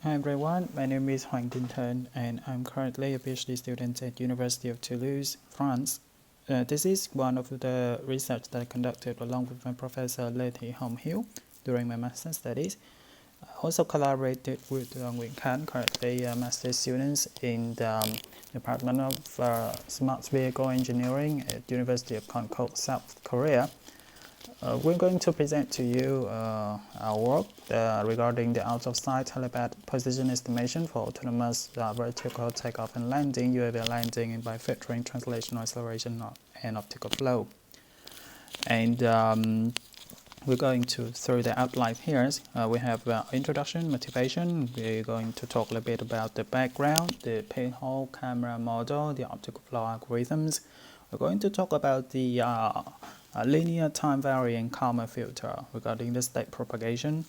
Hi everyone, my name is Hoàng Tinh Thân and I'm currently a PhD student at University of Toulouse, France. This is one of the research that I conducted along with my professor Lê Thị Hồng Hiếu during my master's studies. I also collaborated with Nguyen Khan, currently a master's student in the Department of Smart Vehicle Engineering at University of Konkuk, South Korea. We're going to present to you our work regarding the out-of-sight helipad position estimation for autonomous vertical takeoff and landing, UAV landing, by filtering translational acceleration and optical flow. And we're going to through the outline here. We have introduction, motivation. We're going to talk a little bit about the background, the pinhole camera model, the optical flow algorithms. We're going to talk about the linear time varying Kalman filter regarding the state propagation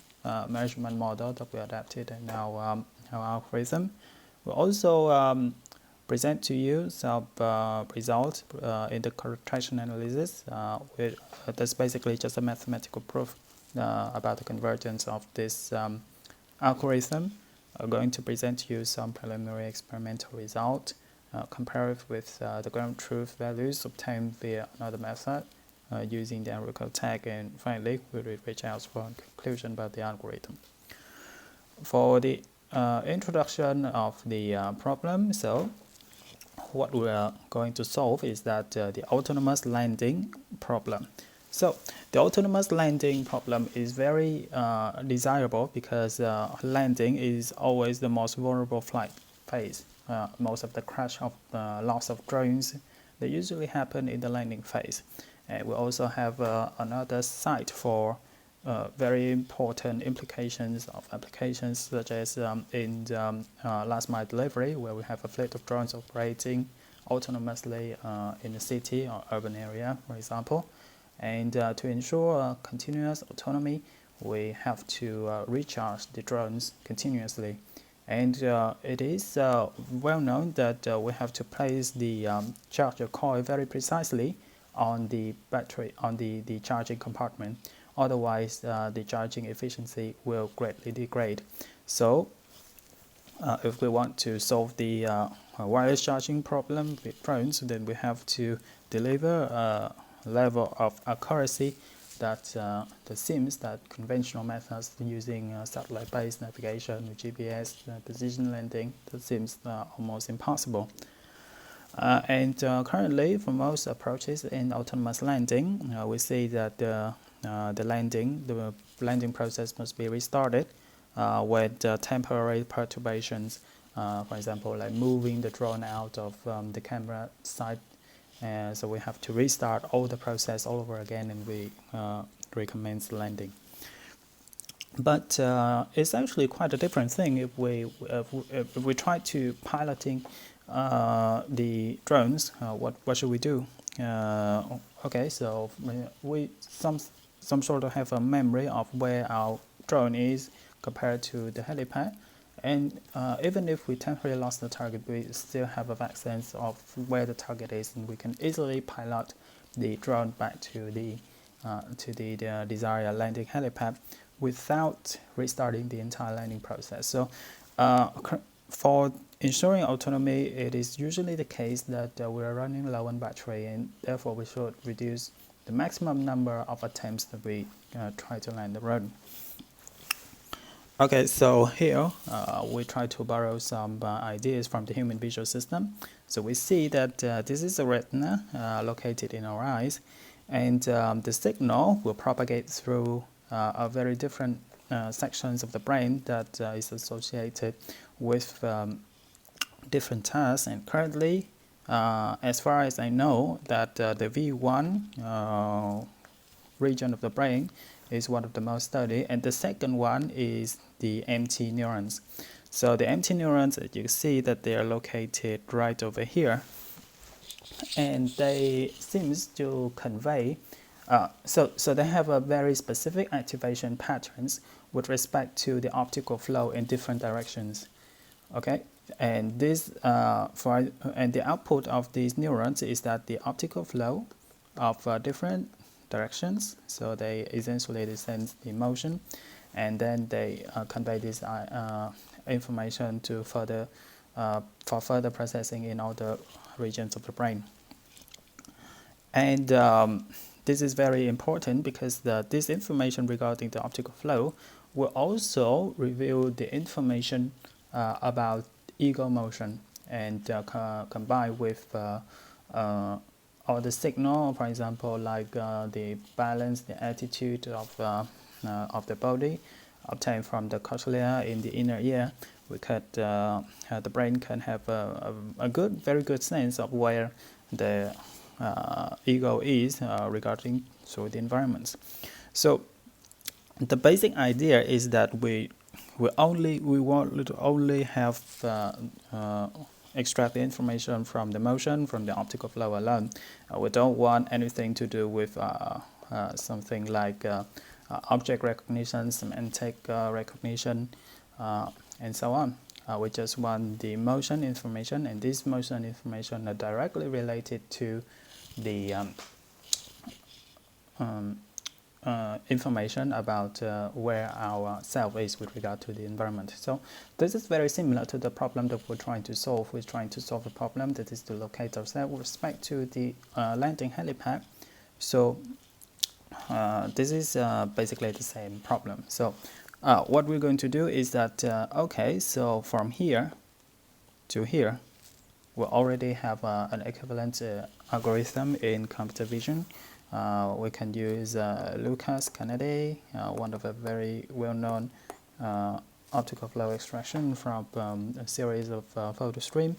measurement model that we adapted in our algorithm. We'll also present to you some results in the correlation analysis. That's basically just a mathematical proof about the convergence of this algorithm. I'm going to present to you some preliminary experimental results compared with the ground truth values obtained via another method using the Enrico tag, and finally we will reach out for a conclusion about the algorithm. For the introduction of the problem, so what we are going to solve is that the autonomous landing problem. So the autonomous landing problem is very desirable because landing is always the most vulnerable flight phase. Most of the crash of loss of drones, they usually happen in the landing phase. And we also have another site for very important implications of applications such as in the, last mile delivery, where we have a fleet of drones operating autonomously in a city or urban area, for example. And to ensure continuous autonomy, we have to recharge the drones continuously. And it is well known that we have to place the charger coil very precisely on the battery, on the charging compartment. Otherwise, the charging efficiency will greatly degrade. So, if we want to solve the wireless charging problem with drones, then we have to deliver a level of accuracy that seems that conventional methods using satellite-based navigation with GPS, precision landing, that seems almost impossible. And currently, for most approaches in autonomous landing, we see that the landing process must be restarted with temporary perturbations. For example, like moving the drone out of the camera side. So we have to restart all the process all over again, and we recommence landing. But it's actually quite a different thing if we try to piloting the drones. What should we do? Okay, so we some sort of have a memory of where our drone is compared to the helipad, and even if we temporarily lost the target, we still have a sense of where the target is, and we can easily pilot the drone back to the desired landing helipad without restarting the entire landing process. So for ensuring autonomy, it is usually the case that we are running low on battery, and therefore we should reduce the maximum number of attempts that we try to land the drone. Okay, so here we try to borrow some ideas from the human visual system. So we see that this is a retina located in our eyes, and the signal will propagate through a very different sections of the brain that is associated with different tasks. And currently, as far as I know, that the V1 region of the brain is one of the most studied, and the second one is the MT neurons. So the MT neurons, you see that they are located right over here, and they seems to convey so they have a very specific activation patterns with respect to the optical flow in different directions. Okay, and this and the output of these neurons is that the optical flow of different directions. So they essentially sense the motion, and then they convey this information to further for further processing in other regions of the brain. And this is very important because this information regarding the optical flow will also reveal the information about ego motion, and combined with all the signal, for example, like the balance, the attitude of the body obtained from the cochlea in the inner ear. We could the brain can have a very good sense of where the ego is regarding the environments. So the basic idea is that we want to only have extract the information from the motion, from the optical flow alone. We don't want anything to do with something like object recognition, semantic recognition, and so on. We just want the motion information, and this motion information are directly related to the information about where our self is with regard to the environment. So this is very similar to the problem that we're trying to solve. We're trying to solve a problem that is to locate ourselves with respect to the landing helipad. So this is basically the same problem. So what we're going to do is that, okay, so from here to here, we already have an equivalent algorithm in computer vision. We can use Lucas Canady, one of a very well-known optical flow extraction from a series of photo stream.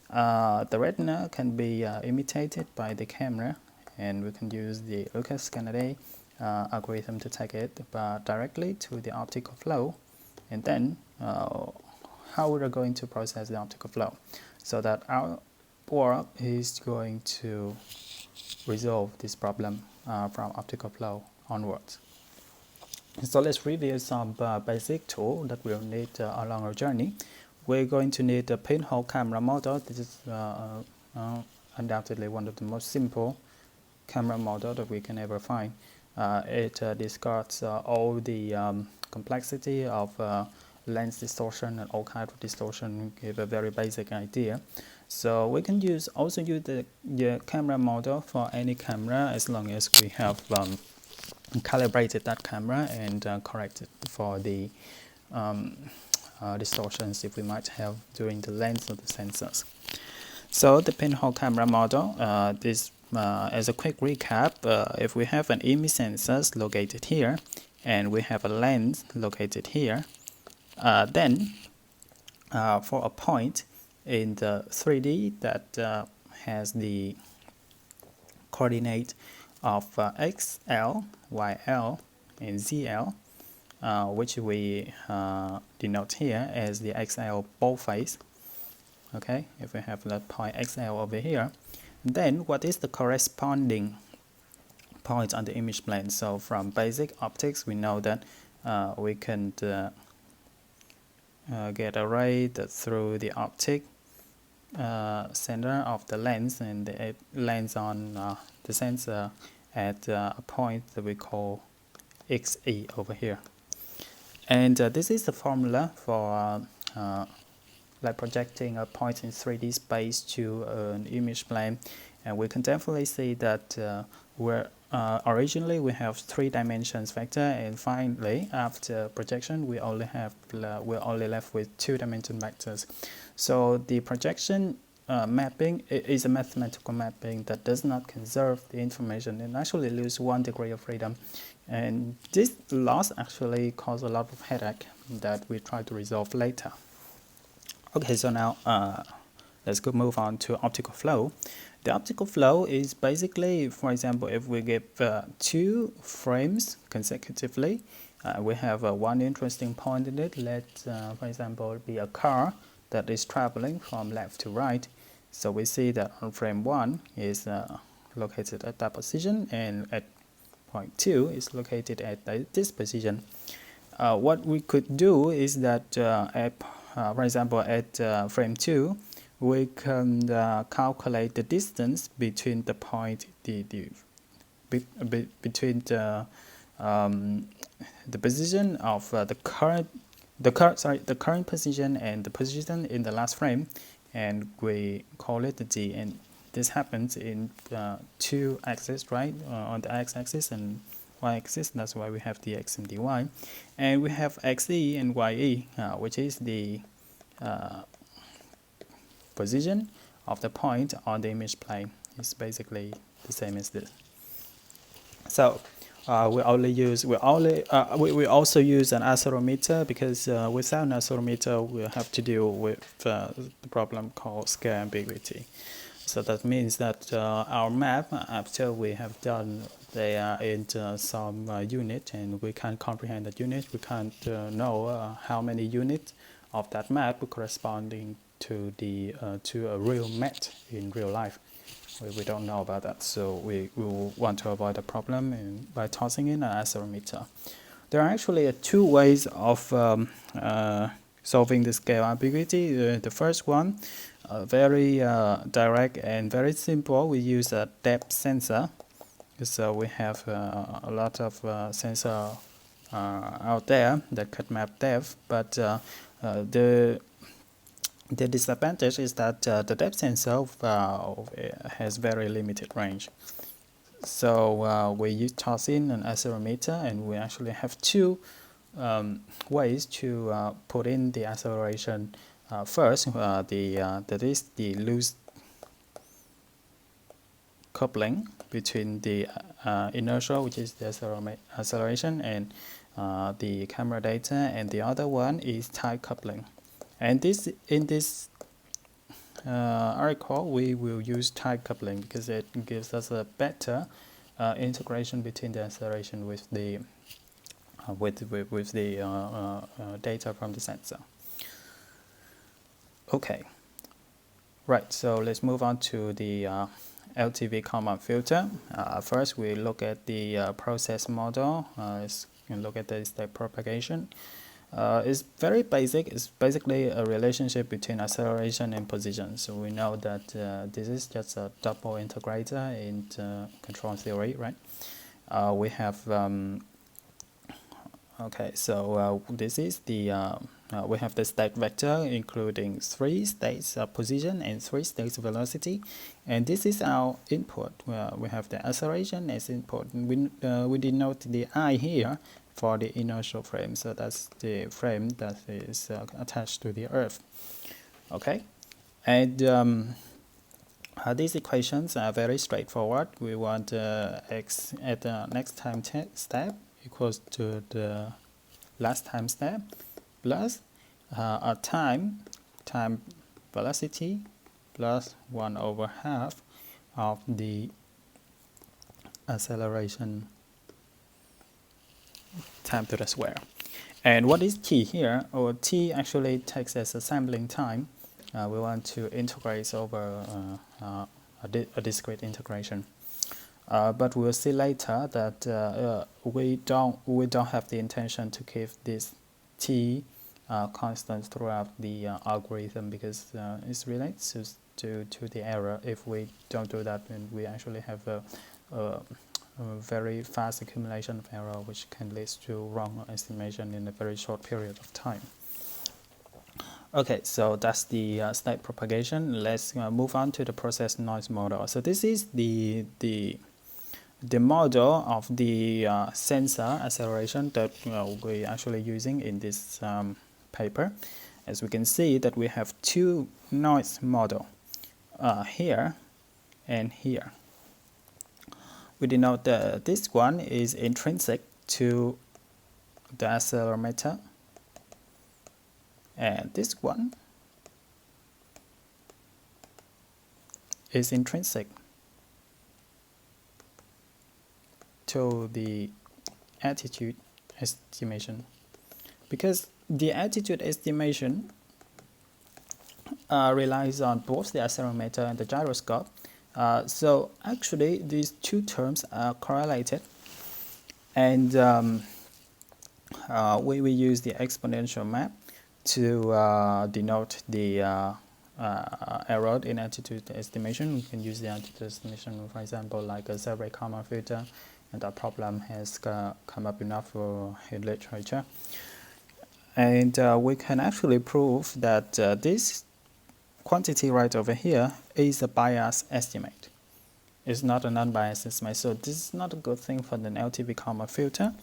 The retina can be imitated by the camera, and we can use the Lucas Canady algorithm to take it directly to the optical flow, and then how we are going to process the optical flow, so that our work is going to resolve this problem from optical flow onwards. So let's review some basic tools that we'll need along our journey. We're going to need a pinhole camera model. This is undoubtedly one of the most simple camera model that we can ever find. It discards all the complexity of lens distortion and all kinds of distortion, give a very basic idea. So we can also use the camera model for any camera, as long as we have calibrated that camera and corrected for the distortions if we might have during the lens of the sensors. So the pinhole camera model, as a quick recap, if we have an image sensor located here and we have a lens located here, then for a point in the 3D that has the coordinate of XL, YL, and ZL, which we denote here as the XL ball face. Okay, if we have that point XL over here, then what is the corresponding point on the image plane? So from basic optics, we know that we can get a ray through the optic center of the lens, and it lands on the sensor at a point that we call XE over here. And this is the formula for like projecting a point in 3D space to an image plane. And we can definitely see that originally we have 3 dimensions vector, and finally after projection we're only left with 2-dimension vectors. So the projection mapping is a mathematical mapping that does not conserve the information and actually lose 1 degree of freedom. And this loss actually causes a lot of headache that we try to resolve later. Okay, so now let's move on to optical flow. The optical flow is basically, for example, if we give 2 frames consecutively, we have one interesting point in it. Let, for example, be a car that is traveling from left to right. So we see that on frame 1 is located at that position, and at point 2 is located at this position. What we could do is that, for example, at frame 2, we can calculate the distance between the point, between the the position of the current position and the position in the last frame, and we call it the D. And this happens in two axes, right? On the x-axis and y-axis. That's why we have the x and dy, and we have xe and ye, which is the position of the point on the image plane. It's basically the same as this. So we also use an accelerometer, because without an accelerometer we have to deal with the problem called scale ambiguity. So that means that our map, after we have done, they are in some unit, and we can't comprehend that unit. We can't know how many units of that map corresponding to the to a real map in real life. We don't know about that, so we will want to avoid the problem by tossing in an accelerometer. There are actually two ways of solving the scale ambiguity. The first one, very direct and very simple. We use a depth sensor. So we have a lot of sensors out there that could map depth, but the disadvantage is that the depth sensor has very limited range. So we toss in an accelerometer, and we actually have two ways to put in the acceleration. First, that is the loose coupling between the inertial, which is the acceleration, and the camera data, and the other one is tight coupling. And in this article, we will use tight coupling because it gives us a better integration between the acceleration with the data from the sensor. Okay, right. So let's move on to the LTV Kalman filter. First, we look at the process model. Let's look at the step propagation. It's very basic. It's basically a relationship between acceleration and position. So we know that this is just a double integrator in control theory, right? We have okay. So this is the we have the state vector, including 3 states of position and 3 states of velocity, and this is our input. We have the acceleration as input. We denote the I here for the inertial frame, so that's the frame that is attached to the Earth. Okay, and these equations are very straightforward. We want x at the next time step equals to the last time step plus a time velocity plus 1/2 of the acceleration time to the square. And what is t here? Or t actually takes as a sampling time. We want to integrate over a discrete integration. But we'll see later that we don't have the intention to keep this t constant throughout the algorithm, because it relates to the error. If we don't do that, then we actually have a very fast accumulation of error, which can lead to wrong estimation in a very short period of time. Okay, so that's the state propagation. Let's move on to the process noise model. So this is the model of the sensor acceleration that we're actually using in this paper. As we can see that we have two noise model here and here. We denote that this one is intrinsic to the accelerometer, and this one is intrinsic to the attitude estimation, because the attitude estimation relies on both the accelerometer and the gyroscope. So actually these two terms are correlated, and we use the exponential map to denote the error in attitude estimation. We can use the attitude estimation, for example, like a Sebre Kalman filter, the problem has come up enough in literature. And we can actually prove that this quantity right over here is a bias estimate. It's not a non-biased estimate. So this is not a good thing for the LTV comma filter,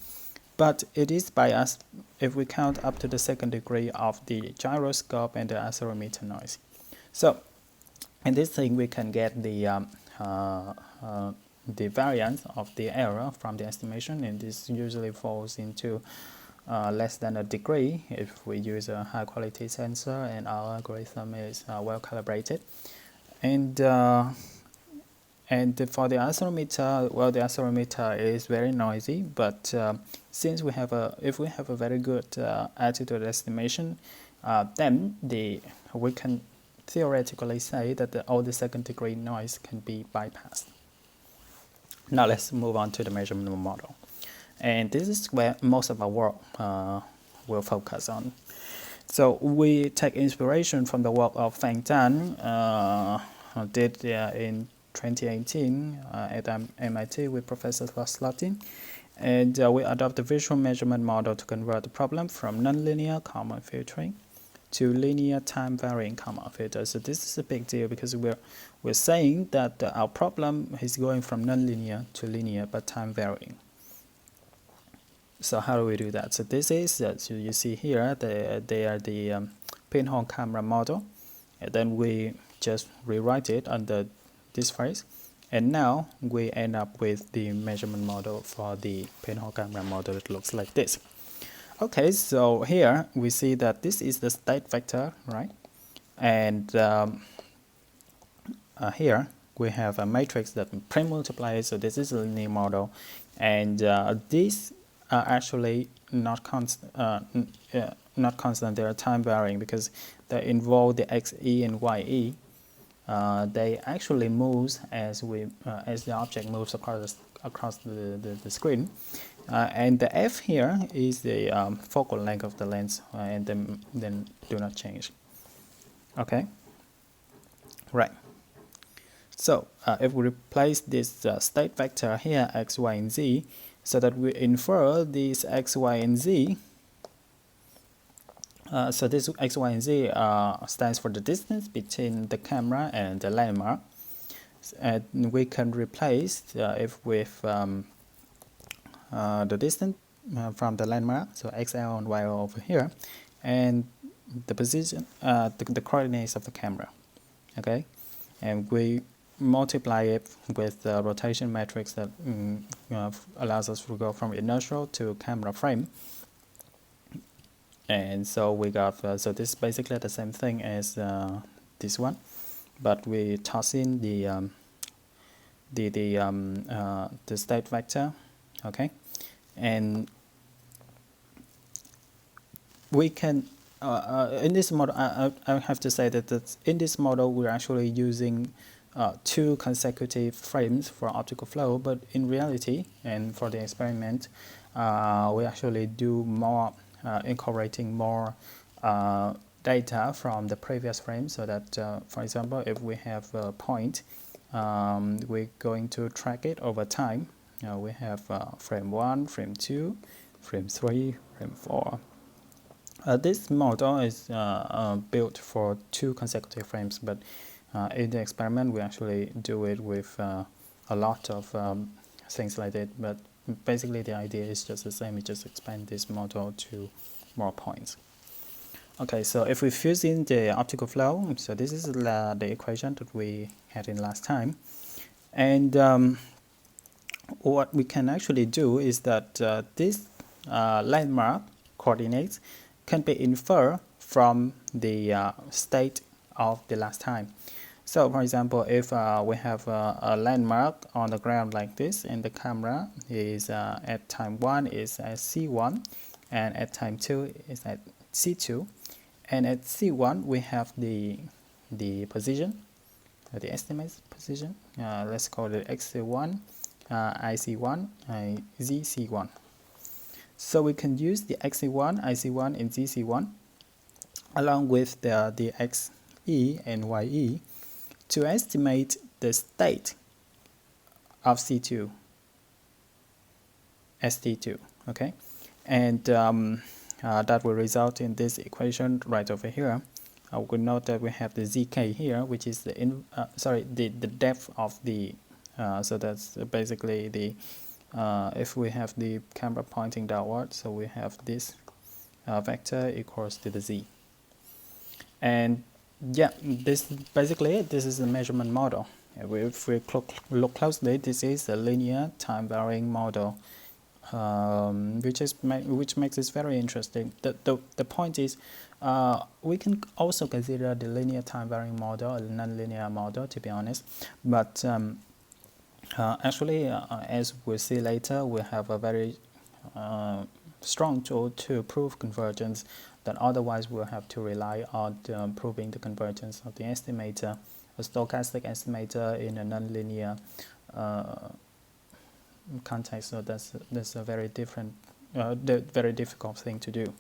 but it is biased if we count up to the second degree of the gyroscope and the accelerometer noise. So in this thing, we can get the variance of the error from the estimation, and this usually falls into less than a degree if we use a high quality sensor and our algorithm is well calibrated. And for the accelerometer, well, the accelerometer is very noisy, but since if we have a very good altitude estimation, then we can theoretically say that all the second degree noise can be bypassed. Now let's move on to the measurement model. And this is where most of our work will focus on. So we take inspiration from the work of Feng Tan, did in 2018 at MIT with Professor Slotin. And we adopt the visual measurement model to convert the problem from nonlinear Kalman filtering to linear time varying Kalman filter. So this is a big deal because we're saying that our problem is going from nonlinear to linear but time varying. So how do we do that? So this is, so you see here, they are the pinhole camera model, and then we just rewrite it under this phrase, and now we end up with the measurement model for the pinhole camera model. It looks like this. Okay, so here we see that this is the state vector, right? And here we have a matrix that pre-multiplies, so this is a linear model, and these are actually not constant. They are time varying because they involve the XE and YE. They actually move as the object moves across the screen. And the F here is the focal length of the lens, and then do not change. Okay, right. So if we replace this state vector here, x, y, and z, so that we infer these x, y, and z. So this x, y, and z stands for the distance between the camera and the landmark. And we can replace if with the distance from the landmark, so xl and yl over here, and the position, the coordinates of the camera. Okay, and we multiply it with the rotation matrix that allows us to go from inertial to camera frame. And so we got, so this is basically the same thing as this one, but we toss in the state vector, okay, and we can in this model. I have to say that in this model we're actually using 2 consecutive frames for optical flow, but in reality and for the experiment, we actually do more. Incorporating more data from the previous frame, so that for example, if we have a point, we're going to track it over time. We have frame 1, frame 2, frame 3, frame 4. This model is built for 2 consecutive frames, but in the experiment we actually do it with a lot of things like that. But basically the idea is just the same. We just expand this model to more points. Okay, so if we fuse in the optical flow, so this is the equation that we had in last time, and what we can actually do is that this landmark coordinates can be inferred from the state of the last time. So for example, if we have a landmark on the ground like this, and the camera is at time 1 is at C1, and at time 2 is at C2, and at C1 we have the position, the estimate position. Let's call it XC1, IC1, ZC1. So we can use the XC1, IC1, and ZC1 along with the XE and YE to estimate the state of C2. ST2, okay, and that will result in this equation right over here. We note that we have the zk here, which is the depth of the so that's basically the if we have the camera pointing downward, so we have this vector equals to the z. And yeah, this basically it. This is the measurement model. If we look closely, this is a linear time varying model, which makes it very interesting. The point is, we can also consider the linear time varying model a nonlinear model, to be honest, but actually, as we'll see later, we have a very strong tool to prove convergence that otherwise we'll have to rely on proving the convergence of the estimator, a stochastic estimator in a nonlinear context. So that's a very very difficult thing to do.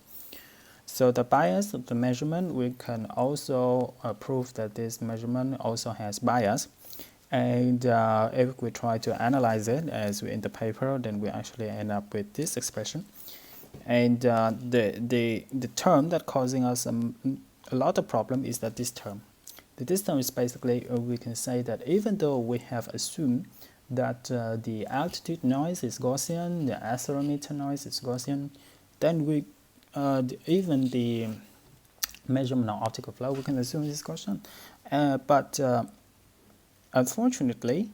So the bias of the measurement, we can also prove that this measurement also has bias. And if we try to analyze it as in the paper, then we actually end up with this expression. And the term that causing us a lot of problem is that this term. This term is basically, we can say that even though we have assumed that the altitude noise is Gaussian, the accelerometer noise is Gaussian, then we even the measurement of optical flow, we can assume this Gaussian. But unfortunately,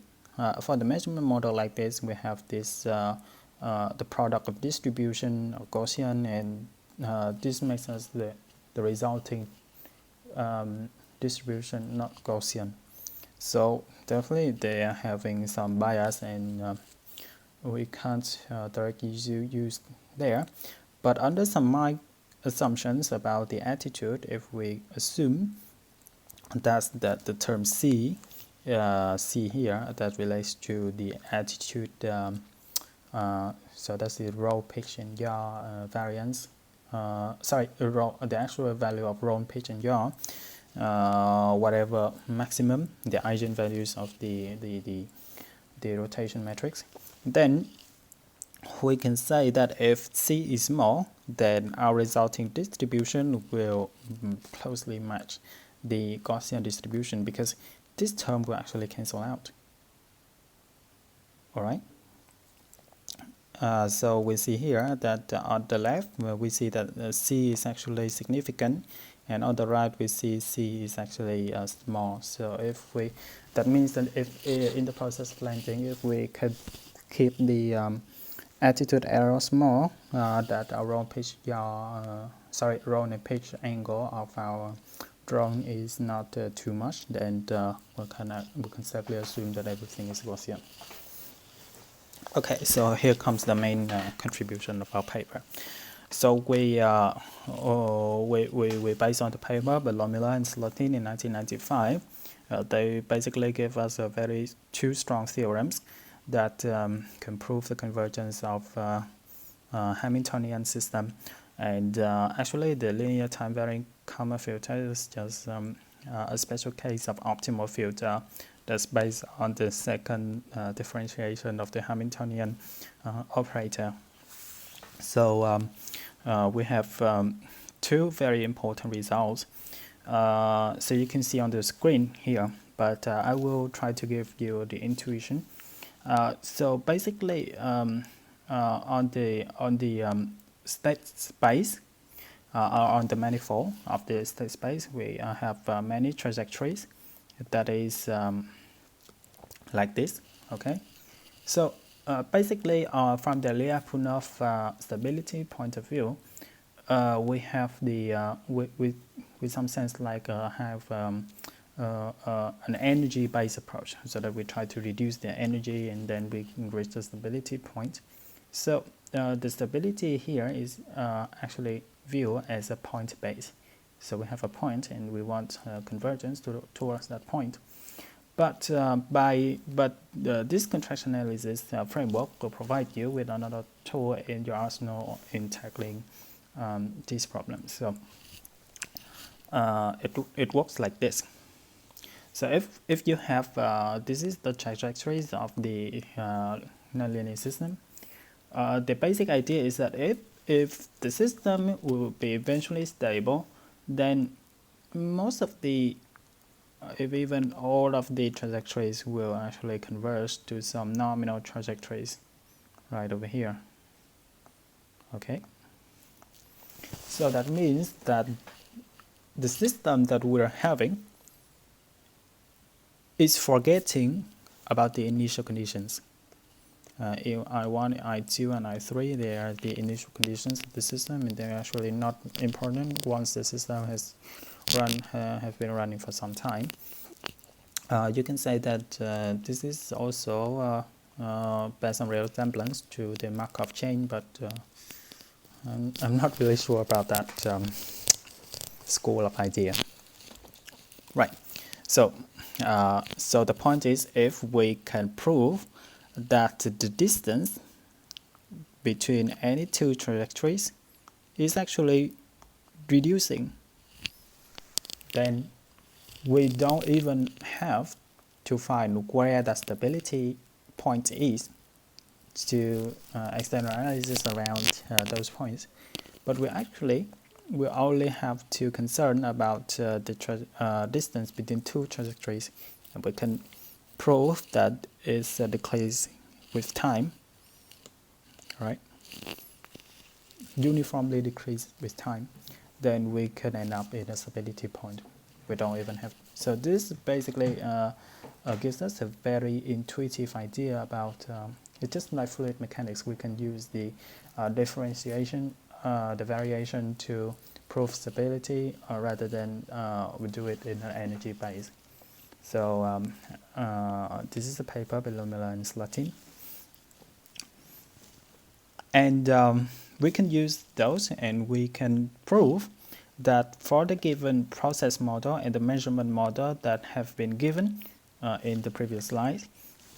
for the measurement model like this, we have this the product of distribution of Gaussian, and this makes us the resulting distribution not Gaussian. So definitely they are having some bias, and we can't directly use there. But under some assumptions about the attitude, if we assume that the term C here that relates to the attitude, so that's the rho, pitch, and yaw variance. The actual value of rho, pitch, and yaw, whatever maximum the eigenvalues of the rotation matrix. Then we can say that if C is small, then our resulting distribution will closely match the Gaussian distribution, because this term will actually cancel out. All right. So we see here that on the left we see that C is actually significant, and on the right we see C is actually small. So if we, that means that if in the process of landing, if we could keep the attitude error small, that our rho and pitch angle of our drone is not too much, then we can safely assume that everything is Gaussian. Okay, so here comes the main contribution of our paper. So we based on the paper by Lomila and Slotin in 1995. They basically gave us two strong theorems that can prove the convergence of Hamiltonian system. And actually, the linear time varying Kalman filter is just a special case of optimal filter that's based on the second differentiation of the Hamiltonian operator. So we have two very important results. So you can see on the screen here, but I will try to give you the intuition. So basically, on the state space, on the manifold of the state space, we have many trajectories. That is like this. Okay, so basically, from the Lyapunov stability point of view, we have the with some sense like have an energy-based approach, so that we try to reduce the energy and then we can reach the stability point. So the stability here is actually viewed as a point base. So we have a point and we want convergence towards that point. But this contraction analysis framework will provide you with another tool in your arsenal in tackling these problems. So it works like this. So if you have this is the trajectories of the nonlinear system. the basic idea is that if the system will be eventually stable, then most of the if even all of the trajectories will actually converge to some nominal trajectories right over here. Okay, so that means that the system that we're having is forgetting about the initial conditions. In I1, I2, and I3, they are the initial conditions of the system, and they're actually not important once the system has been running for some time. You can say that this is also based on real resemblance to the Markov chain, but I'm not really sure about that school of idea. Right. So the point is, if we can prove that the distance between any two trajectories is actually reducing, then we don't even have to find where the stability point is to extend our analysis around those points, but we only have to concern about the distance between two trajectories, and we can prove that it's decreasing with time, right? Uniformly decrease with time, then we can end up in a stability point. We don't even have. So this basically gives us a very intuitive idea about. It's just like fluid mechanics. We can use the differentiation, the variation to prove stability, rather than we do it in an energy base. So this is a paper by Lumila and Slatin, and we can use those, and we can prove that for the given process model and the measurement model that have been given in the previous slide,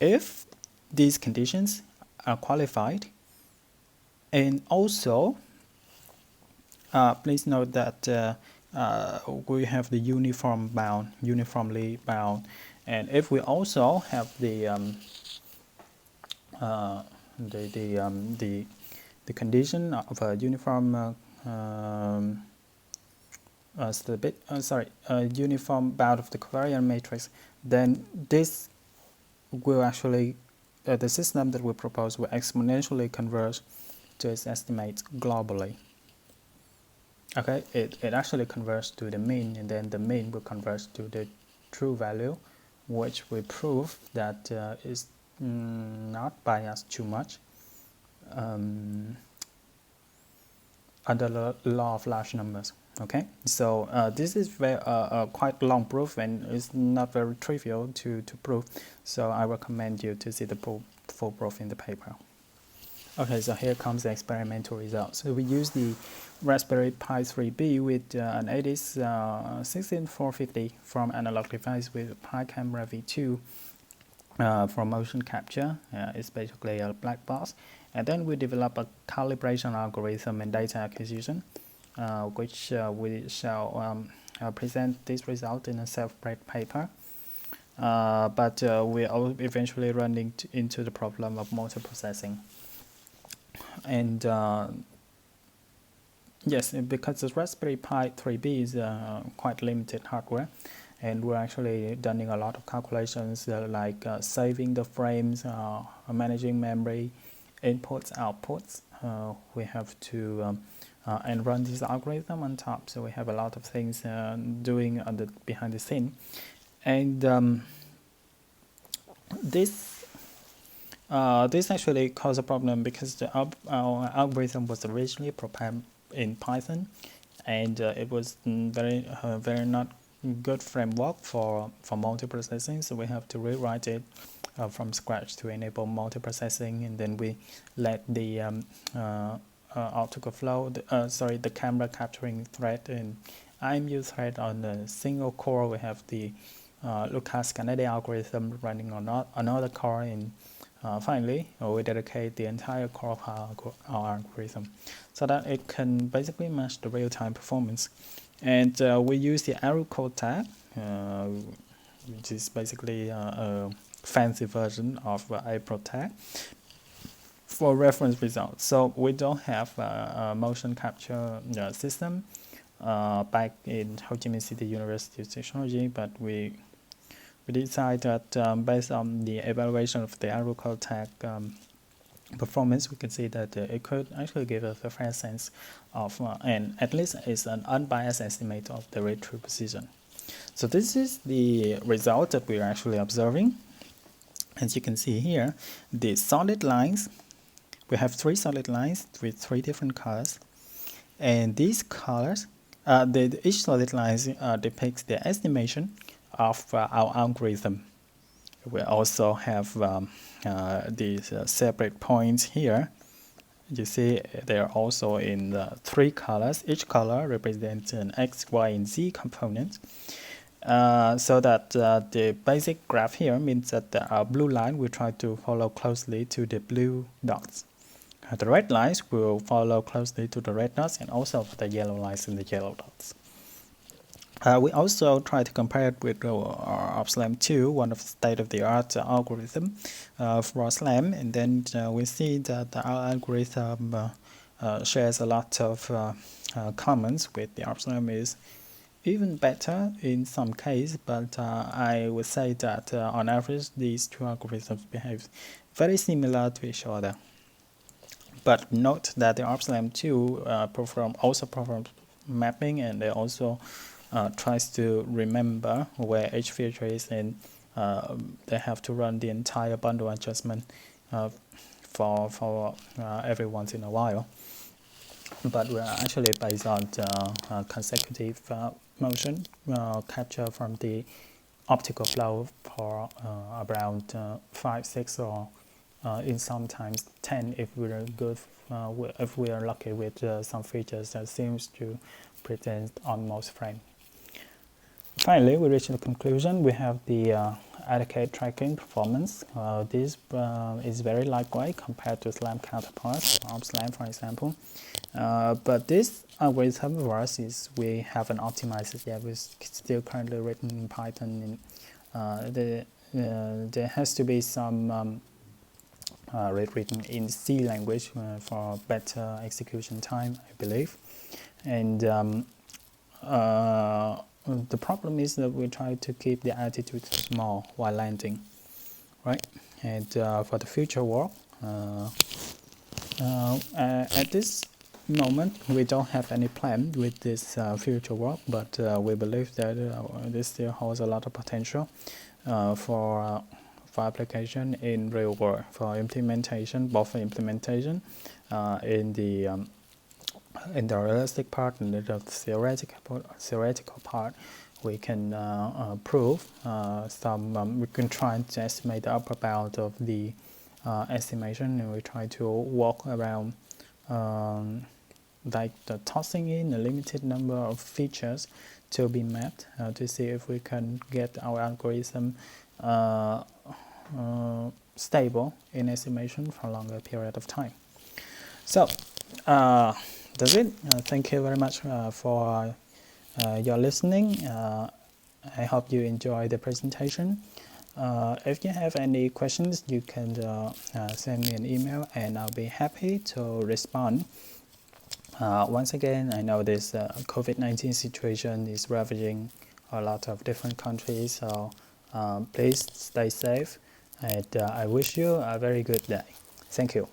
if these conditions are qualified, and also please note that we have the uniformly bound, and if we also have the condition of a uniform uniform bound of the covariant matrix, then this will actually the system that we propose will exponentially converge to its estimates globally. Okay, it actually converges to the mean, and then the mean will converge to the true value, which we prove that is not biased too much under the law of large numbers. Okay, so this is quite long proof, and it's not very trivial to prove, so I recommend you to see the full proof in the paper. Okay, so here comes the experimental results. So we use the Raspberry Pi 3B with an ADIS 16450 from analog device with Pi Camera V2 for motion capture. It's basically a black box. And then we develop a calibration algorithm and data acquisition, which we shall present this result in a self-read paper. But we eventually run into the problem of multiprocessing. And yes, because the Raspberry Pi 3B is quite limited hardware, and we're actually doing a lot of calculations like saving the frames, managing memory, inputs, outputs. We have to and run this algorithm on top, so we have a lot of things doing behind the scene, and this actually caused a problem because our algorithm was originally prepared in Python, and it was very not good framework for multiprocessing, so we have to rewrite it from scratch to enable multiprocessing, and then we let the optical flow, the camera capturing thread and IMU thread on a single core. We have the Lucas-Canedy algorithm running on another core, and finally we dedicate the entire core of our algorithm so that it can basically match the real-time performance. And we use the AeroCode tag, which is basically a fancy version of APRO tag. for reference results. So we don't have a motion capture system back in Ho Chi Minh City University of Technology, but we decided that based on the evaluation of the AgriCollTech performance, we can see that it could actually give us a fair sense of, and at least it's an unbiased estimate of the read-through precision. So this is the result that we are actually observing. As you can see here, the solid lines, we have 3 solid lines with 3 different colors, and these colors, each solid line depicts the estimation of our algorithm. We also have these separate points here. You see they are also in 3 colors. Each color represents an X, Y, and Z component. So that the basic graph here means that our blue line will try to follow closely to the blue dots. The red lines will follow closely to the red dots, and also the yellow lines and the yellow dots. We also try to compare it with our OpSLAM 2, one of the state-of-the-art algorithm for SLAM, and then we see that our algorithm shares a lot of comments with the OpSLAM, is even better in some cases, but I would say that on average these 2 algorithms behave very similar to each other. But note that the OpSLAM 2 also performs mapping, and they also tries to remember where each feature is, and they have to run the entire bundle adjustment for every once in a while. But we're actually based on consecutive motion capture from the optical flow for around 5, 6, or in sometimes 10 if we're good, if we are lucky with some features that seems to present on most frames. Finally, we reach the conclusion. We have the AutoCAD tracking performance. This is very lightweight compared to SLAM counterparts, OpSLAM for example. But this algorithm for us is we haven't optimized it yet. It's still currently written in Python. And, there has to be some written in C language for better execution time, I believe. And the problem is that we try to keep the altitude small while landing, right? And for the future work, at this moment we don't have any plan with this future work, but we believe that this still holds a lot of potential for application in real world, for implementation, both for implementation in the realistic part and the theoretical part. We can prove we can try to estimate the upper bound of the estimation, and we try to walk around like the tossing in a limited number of features to be mapped to see if we can get our algorithm stable in estimation for a longer period of time. So that's it. Thank you very much for your listening. I hope you enjoy the presentation. If you have any questions, you can send me an email, and I'll be happy to respond. Once again, I know this COVID-19 situation is ravaging a lot of different countries, so please stay safe, and I wish you a very good day. Thank you.